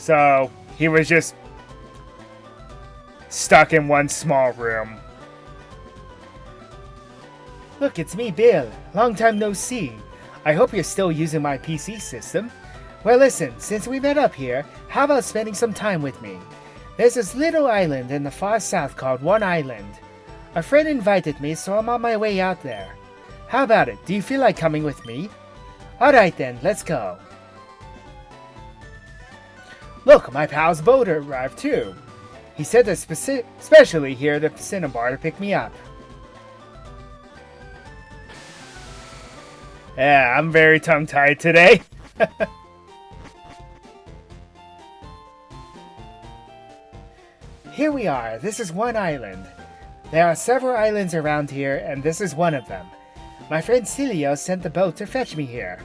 So he was just stuck in one small room. Look, it's me, Bill. Long time no see. I hope you're still using my PC system. Well, listen, since we met up here, how about spending some time with me? There's this little island in the far south called One Island. A friend invited me, so I'm on my way out there. How about it? Do you feel like coming with me? Alright then, let's go. Look, my pal's boat arrived too. He said to specially here at the Cinnabar to pick me up. Yeah, I'm very tongue-tied today. Here we are. This is One Island. There are several islands around here, and this is one of them. My friend Cilio sent the boat to fetch me here.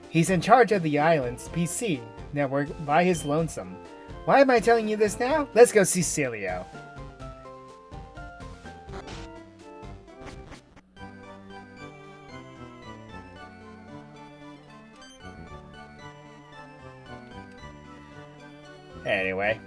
He's in charge of the island's PC network by his lonesome. Why am I telling you this now? Let's go see Cilio. Anyway.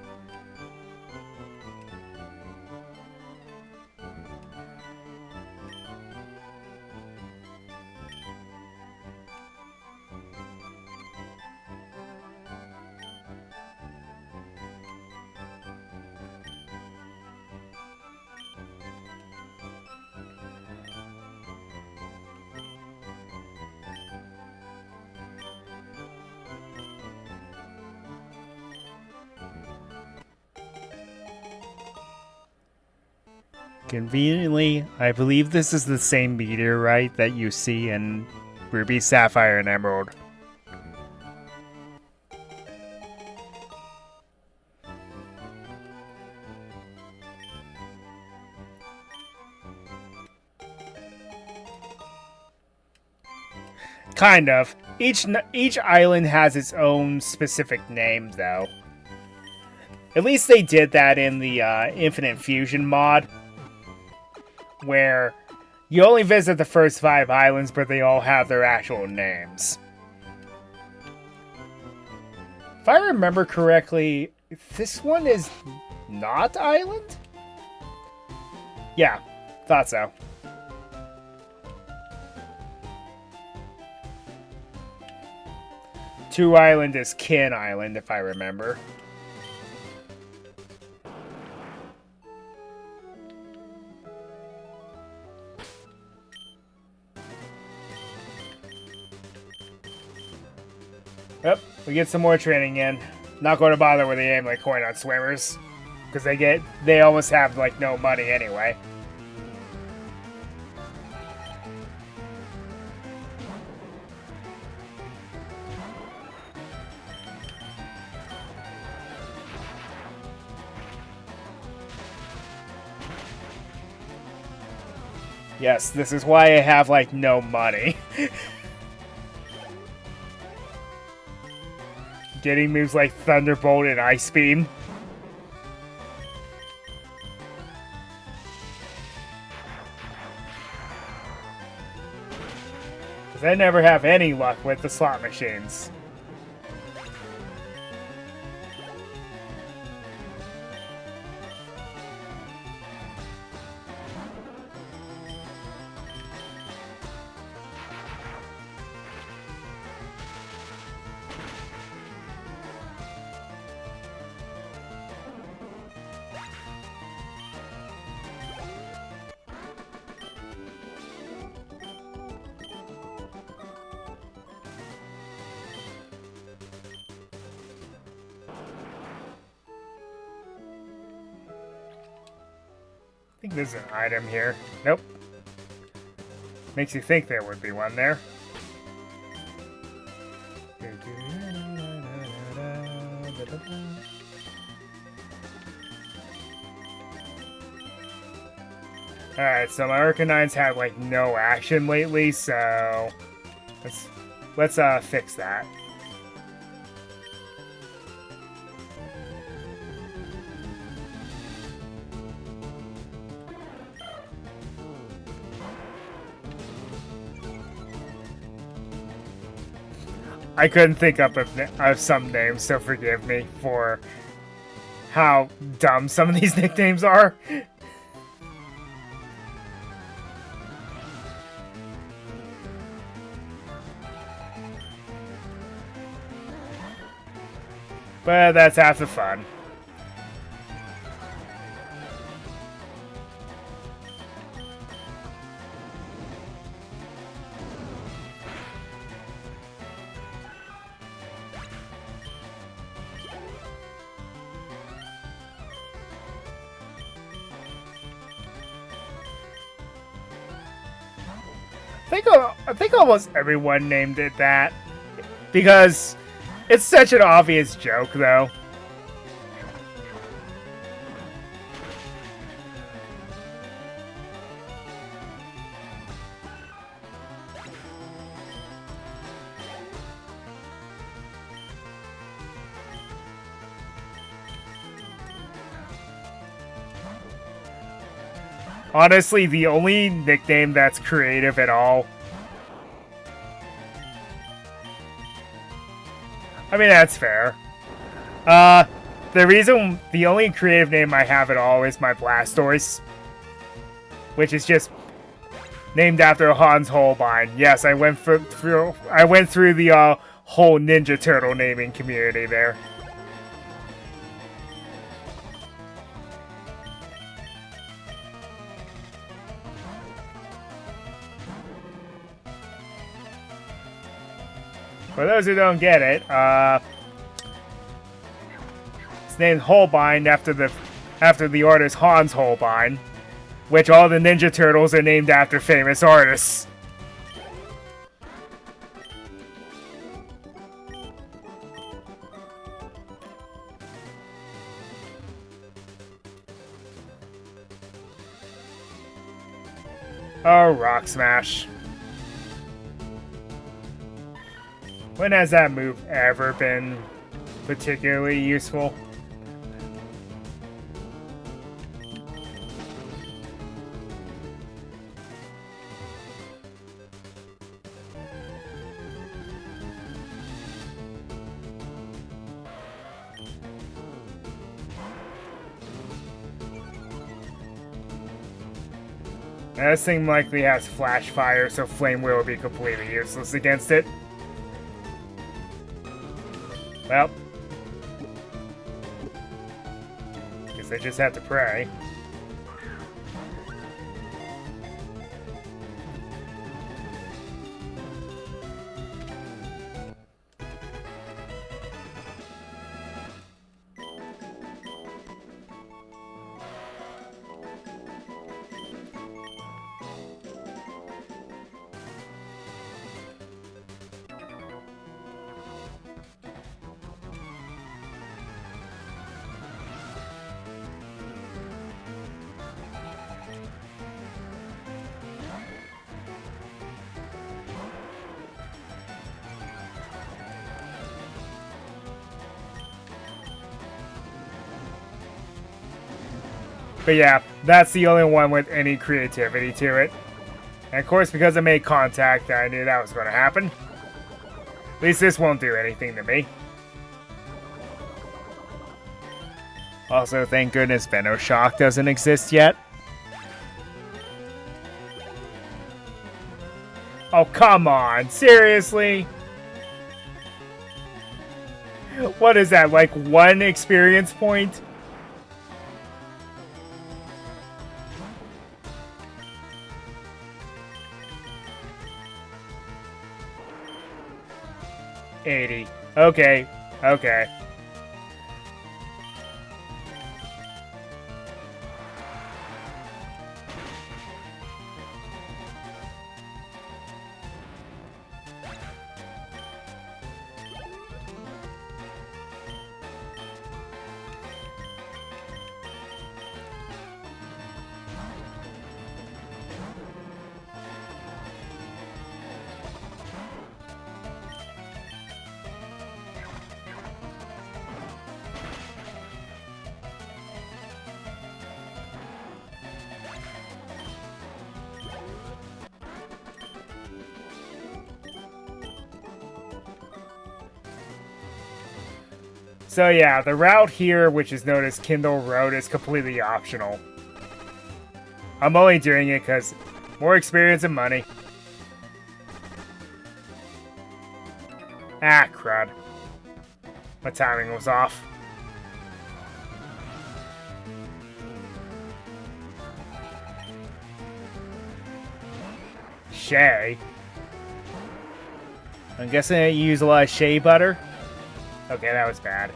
Conveniently, I believe this is the same meteorite that you see in Ruby, Sapphire, and Emerald. Kind of. Each island has its own specific name, though. At least they did that in the Infinite Fusion mod, where you only visit the first 5 islands, but they all have their actual names. If I remember correctly, this one is not island? Yeah, thought so. Two Island is Kin Island, if I remember. Yep, we get some more training in. Not going to bother with the amulet coin on swimmers, because they almost have like no money anyway. Yes, this is why I have like no money. Getting moves like Thunderbolt and Ice Beam. Because I never have any luck with the slot machines. I think there's an item here. Nope. Makes you think there would be one there. Alright, so my Arcanine's had like no action lately, so let's fix that. I couldn't think up of some names, so forgive me for how dumb some of these nicknames are. But that's half the fun. I think almost everyone named it that. Because it's such an obvious joke, though. Honestly, the only nickname that's creative at all. I mean, that's fair. The only creative name I have at all is my Blastoise, which is just named after Hans Holbein. Yes, I went through the whole Ninja Turtle naming community there. For those who don't get it, it's named Holbein after the artist Hans Holbein, which all the Ninja Turtles are named after famous artists. Oh, Rock Smash. When has that move ever been particularly useful? Now, this thing likely has Flash Fire, so Flame Wheel will be completely useless against it. Well, guess I just have to pray. But yeah, that's the only one with any creativity to it. And of course, because I made contact, I knew that was going to happen. At least this won't do anything to me. Also, thank goodness Venoshock doesn't exist yet. Oh, come on. Seriously? What is that, like 1 experience point? $80. Okay. Okay. So yeah, the route here, which is known as Kindle Road, is completely optional. I'm only doing it because more experience and money. Ah, crud. My timing was off. Shea. I'm guessing I use a lot of shea butter. Okay, that was bad.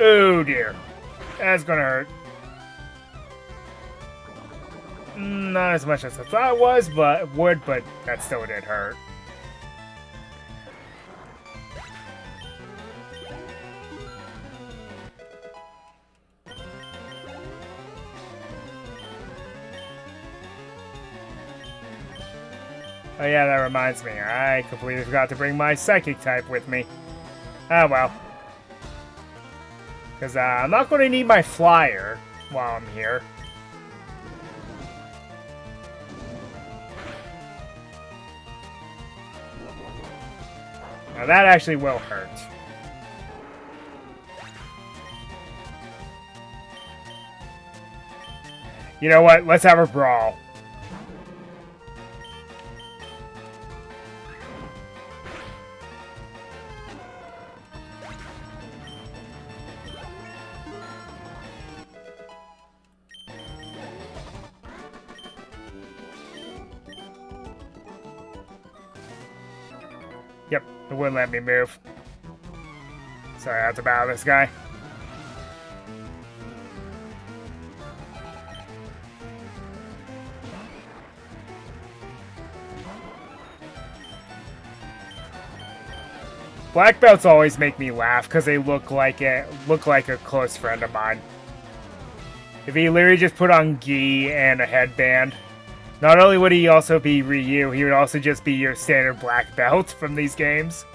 Oh dear. That's gonna hurt. Not as much as I thought it was, but it would, but that still did hurt. Oh yeah, that reminds me. I completely forgot to bring my psychic type with me. Ah well. Because I'm not going to need my flyer while I'm here. Now that actually will hurt. You know what? Let's have a brawl. Yep, it wouldn't let me move. Sorry, I have to battle this guy. Black belts always make me laugh because they look like a close friend of mine. If he literally just put on gi and a headband, not only would he also be Ryu, he would also just be your standard black belt from these games.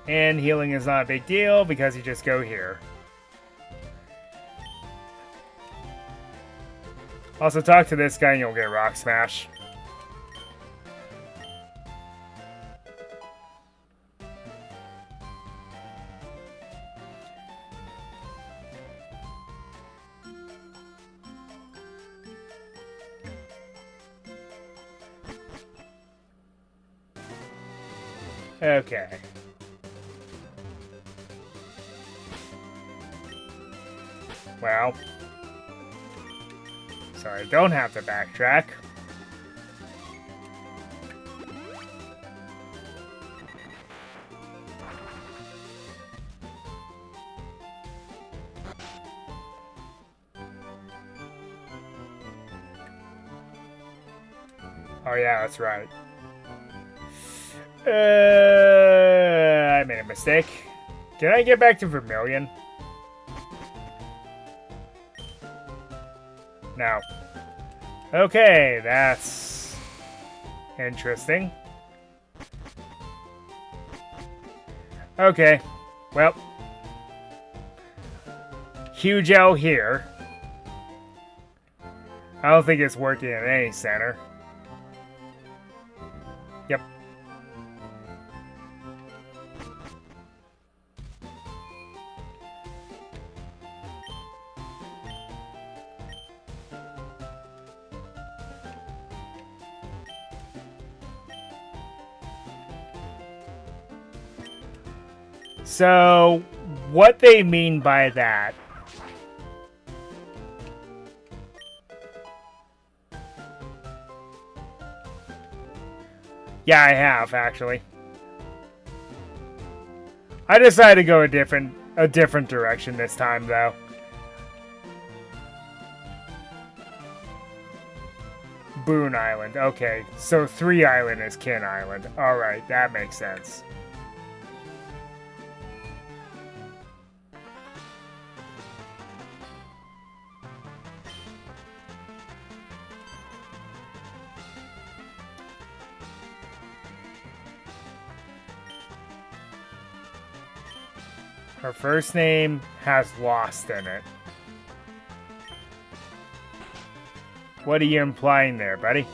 And healing is not a big deal because you just go here. Also, talk to this guy and you'll get Rock Smash. Okay. Well, sorry, I don't have to backtrack. Oh yeah, that's right. I made a mistake. Can I get back to Vermilion? No. Okay, that's interesting. Okay, well, huge L here. I don't think it's working at any center. Yep. So, what they mean by that? Yeah, I have, actually. I decided to go a different direction this time, though. Boone Island. Okay, so 3 Island is Kin Island. Alright, that makes sense. Her first name has Lost in it. What are you implying there, buddy?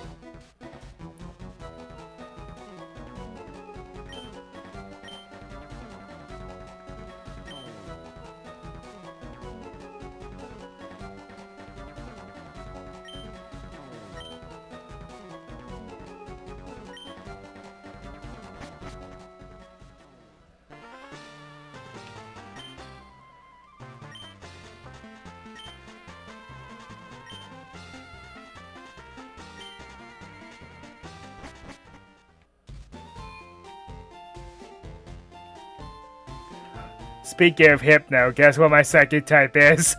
Speaking of Hypno, guess what my psychic type is?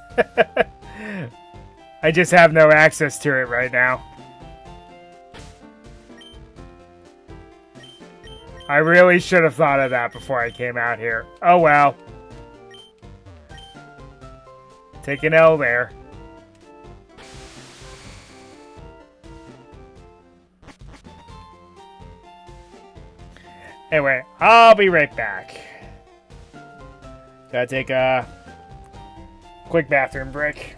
I just have no access to it right now. I really should have thought of that before I came out here. Oh well. Take an L there. Anyway, I'll be right back. Gotta take a quick bathroom break.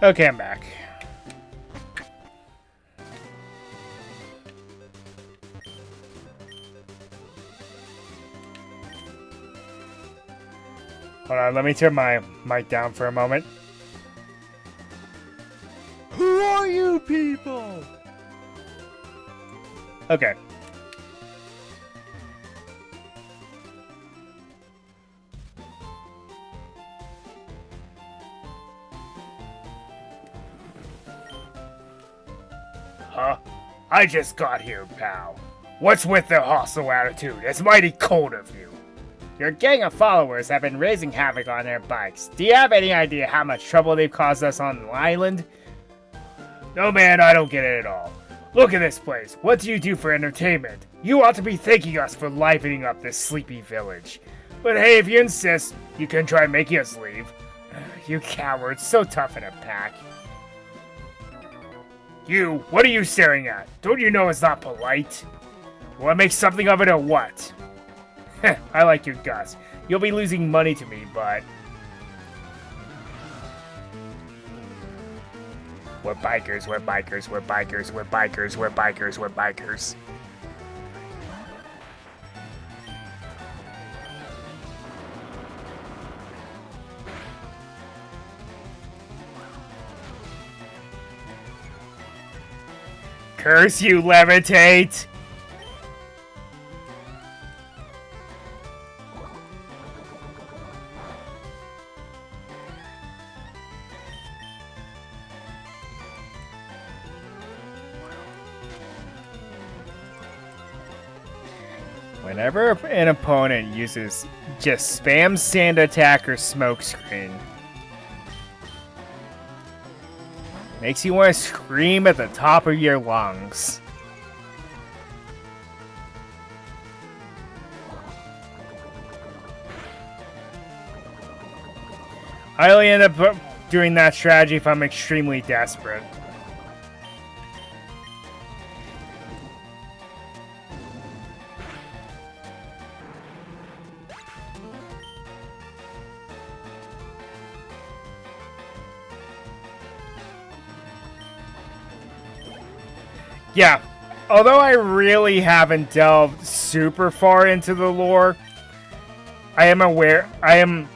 Okay, I'm back. Hold on, let me turn my mic down for a moment. Who are you? people! Okay. Huh? I just got here, pal. What's with the hostile attitude? It's mighty cold of you. Your gang of followers have been raising havoc on their bikes. Do you have any idea how much trouble they've caused us on the island? No, man, I don't get it at all. Look at this place. What do you do for entertainment? You ought to be thanking us for livening up this sleepy village. But hey, if you insist, you can try making us leave. You cowards, so tough in a pack. You, what are you staring at? Don't you know it's not polite? Want to make something of it or what? I like your guts. You'll be losing money to me, but... We're bikers, we're bikers, we're bikers, we're bikers, we're bikers, we're bikers. Curse you, levitate! Whenever an opponent uses just spam sand attack or smoke screen, makes you want to scream at the top of your lungs. I only end up doing that strategy if I'm extremely desperate. Yeah, although I really haven't delved super far into the lore, I am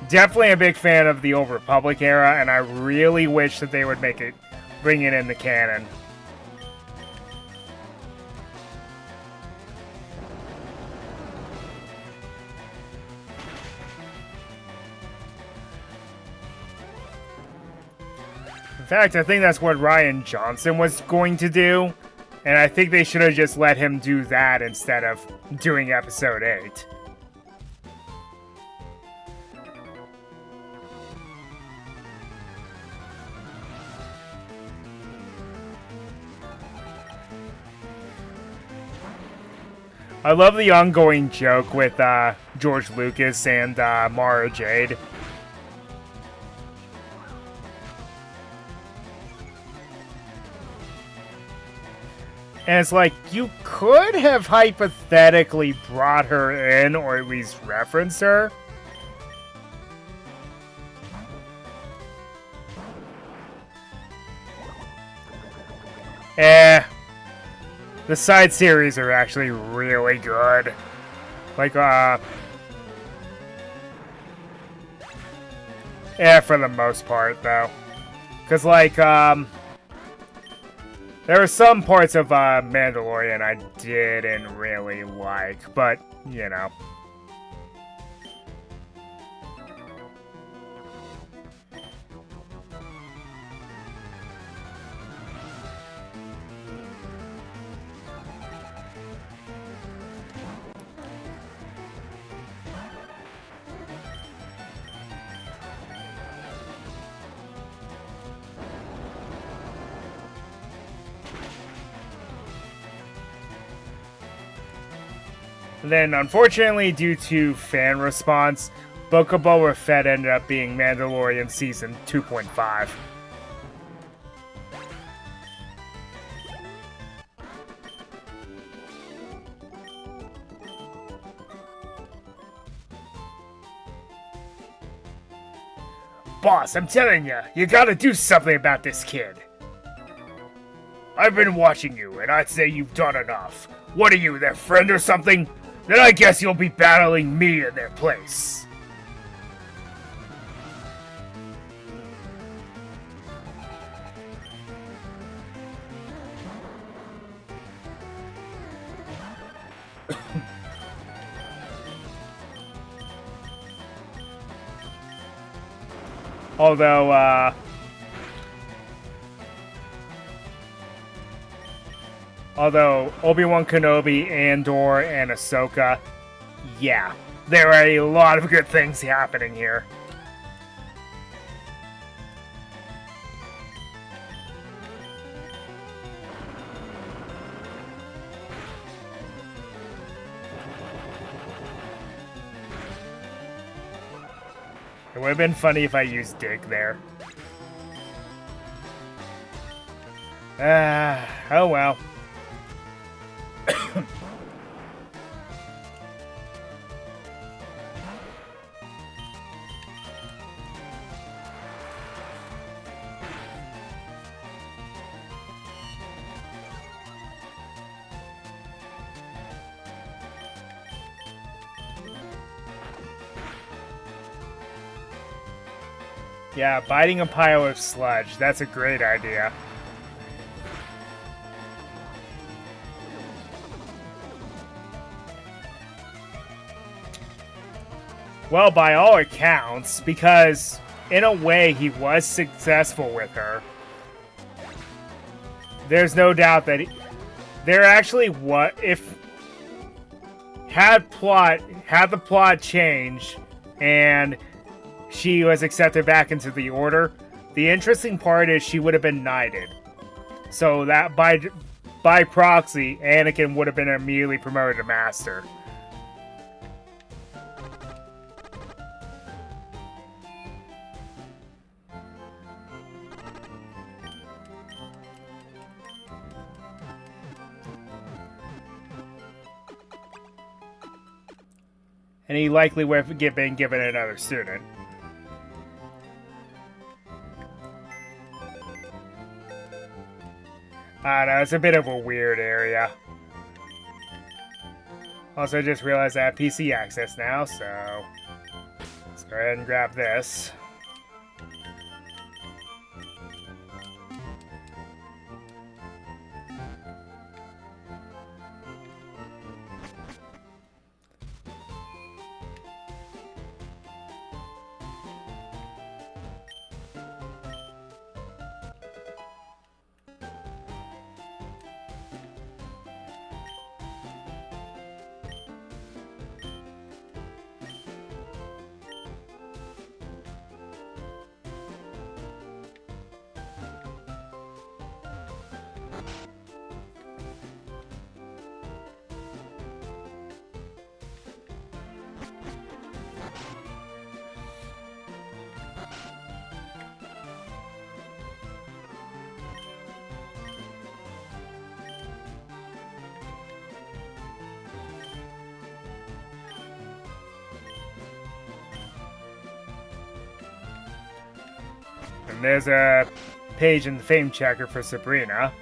definitely a big fan of the Old Republic era, and I really wish that they would bring it in the canon. In fact, I think that's what Rian Johnson was going to do, and I think they should have just let him do that instead of doing episode 8. I love the ongoing joke with George Lucas and Mara Jade. And it's like, you could have hypothetically brought her in, or at least referenced her. The side series are actually really good. Like, for the most part, though. Because, like, there were some parts of Mandalorian I didn't really like, but, you know. Then, unfortunately, due to fan response, Book of Boba Fett ended up being Mandalorian Season 2.5. Boss, I'm telling you, you gotta do something about this kid. I've been watching you, and I'd say you've done enough. What are you, their friend or something? Then I guess you'll be battling me in their place. Although, Obi-Wan Kenobi, Andor, and Ahsoka, yeah, there are a lot of good things happening here. It would have been funny if I used Dig there. Oh well. Yeah, biting a pile of sludge. That's a great idea. Well, by all accounts, because in a way he was successful with her. There's no doubt that there actually had the plot changed and she was accepted back into the Order. The interesting part is she would have been knighted. So that by proxy, Anakin would have been immediately promoted to Master. And he likely would have been given another student. I don't know, it's a bit of a weird area. Also, I just realized I have PC access now, so let's go ahead and grab this. And there's a page in the fame checker for Sabrina.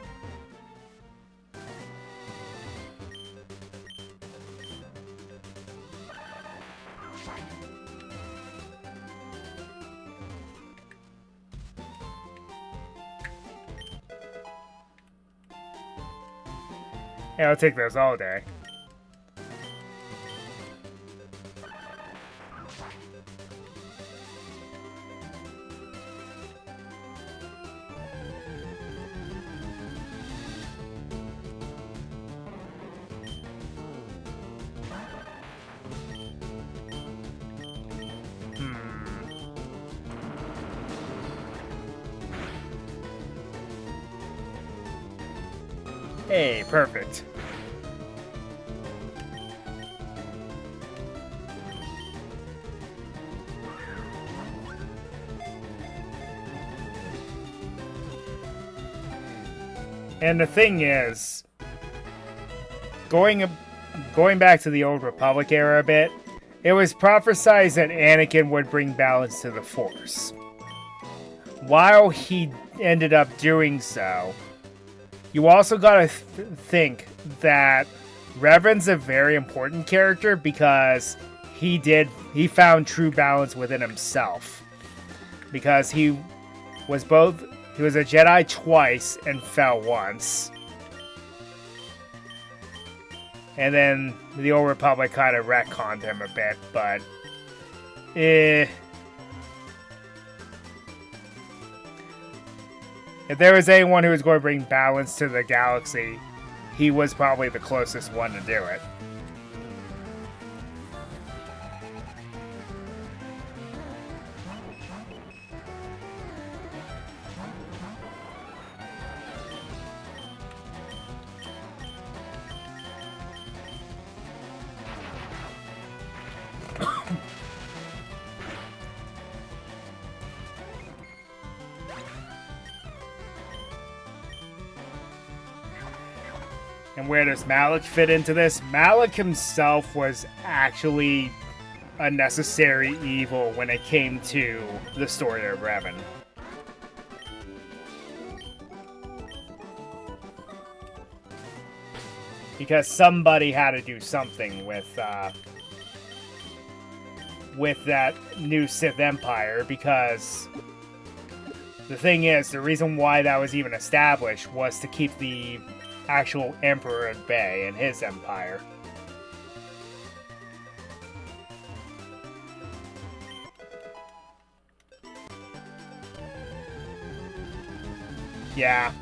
Yeah, I'll take those all day. Hey, perfect. And the thing is, going back to the Old Republic era a bit, it was prophesied that Anakin would bring balance to the Force. While he ended up doing so, you also gotta think that Revan's a very important character because he found true balance within himself. Because he was a Jedi twice and fell once. And then the Old Republic kind of retconned him a bit, but If there was anyone who was going to bring balance to the galaxy, he was probably the closest one to do it. And where does Malik fit into this? Malik himself was actually a necessary evil when it came to the story of Revan. Because somebody had to do something with that new Sith Empire, because the thing is, the reason why that was even established was to keep the actual Emperor at bay and his empire. Yeah.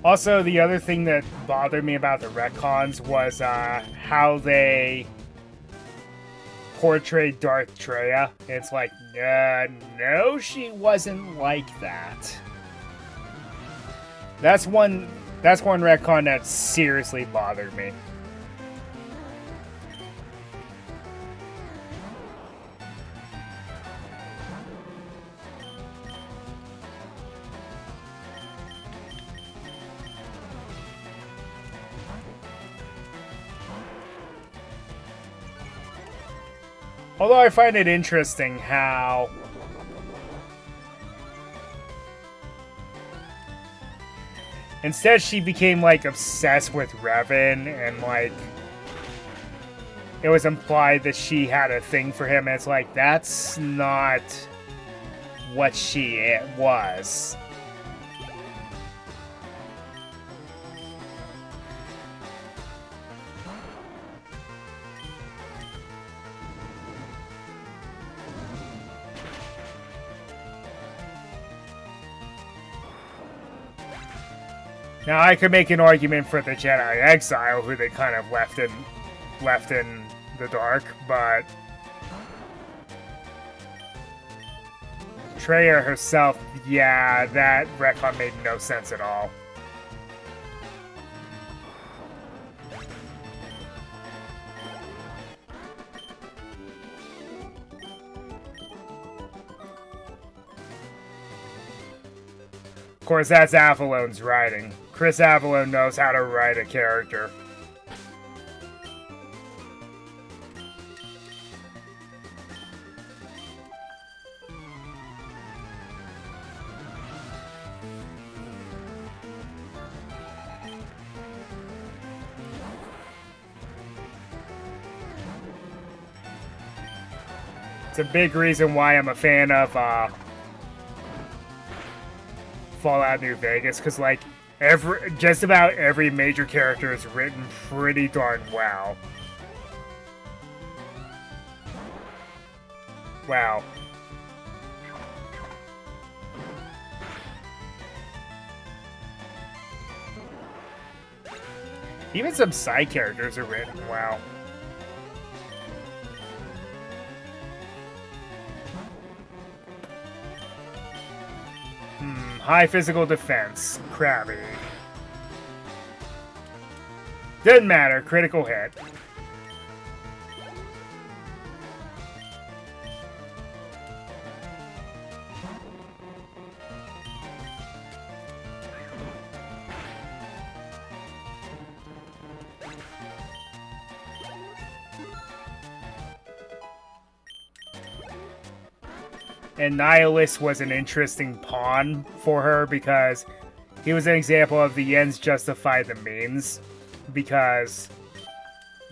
Also, the other thing that bothered me about the retcons was how they portrayed Darth Traya. It's like, no, she wasn't like that. That's one retcon that seriously bothered me. Although I find it interesting how instead she became like obsessed with Revan, and like it was implied that she had a thing for him, and it's like, that's not what she was. Now, I could make an argument for the Jedi Exile, who they kind of left in the dark, but Traya herself, yeah, that retcon made no sense at all. Of course, that's Avalone's writing. Chris Avallone knows how to write a character. It's a big reason why I'm a fan of Fallout New Vegas, because like just about every major character is written pretty darn well. Wow. Even some side characters are written well. High physical defense. Crabby. Doesn't matter. Critical hit. And Nihilus was an interesting pawn for her because he was an example of the ends justify the means. Because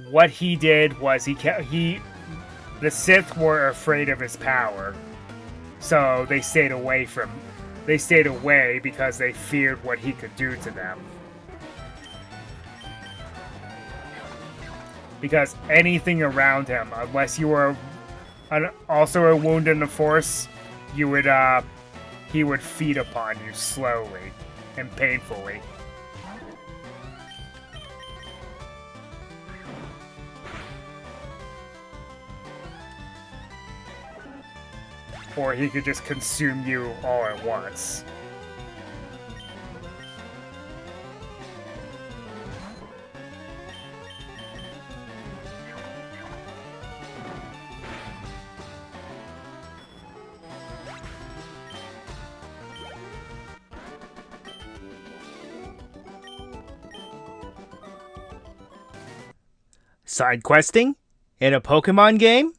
what he did was the Sith were afraid of his power, so they stayed away because they feared what he could do to them. Because anything around him, unless you were also a wound in the Force, you would he would feed upon you slowly and painfully. Or he could just consume you all at once. Side questing? In a Pokemon game?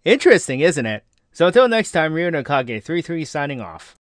Interesting, isn't it? So until next time, Ryunokage 33 signing off.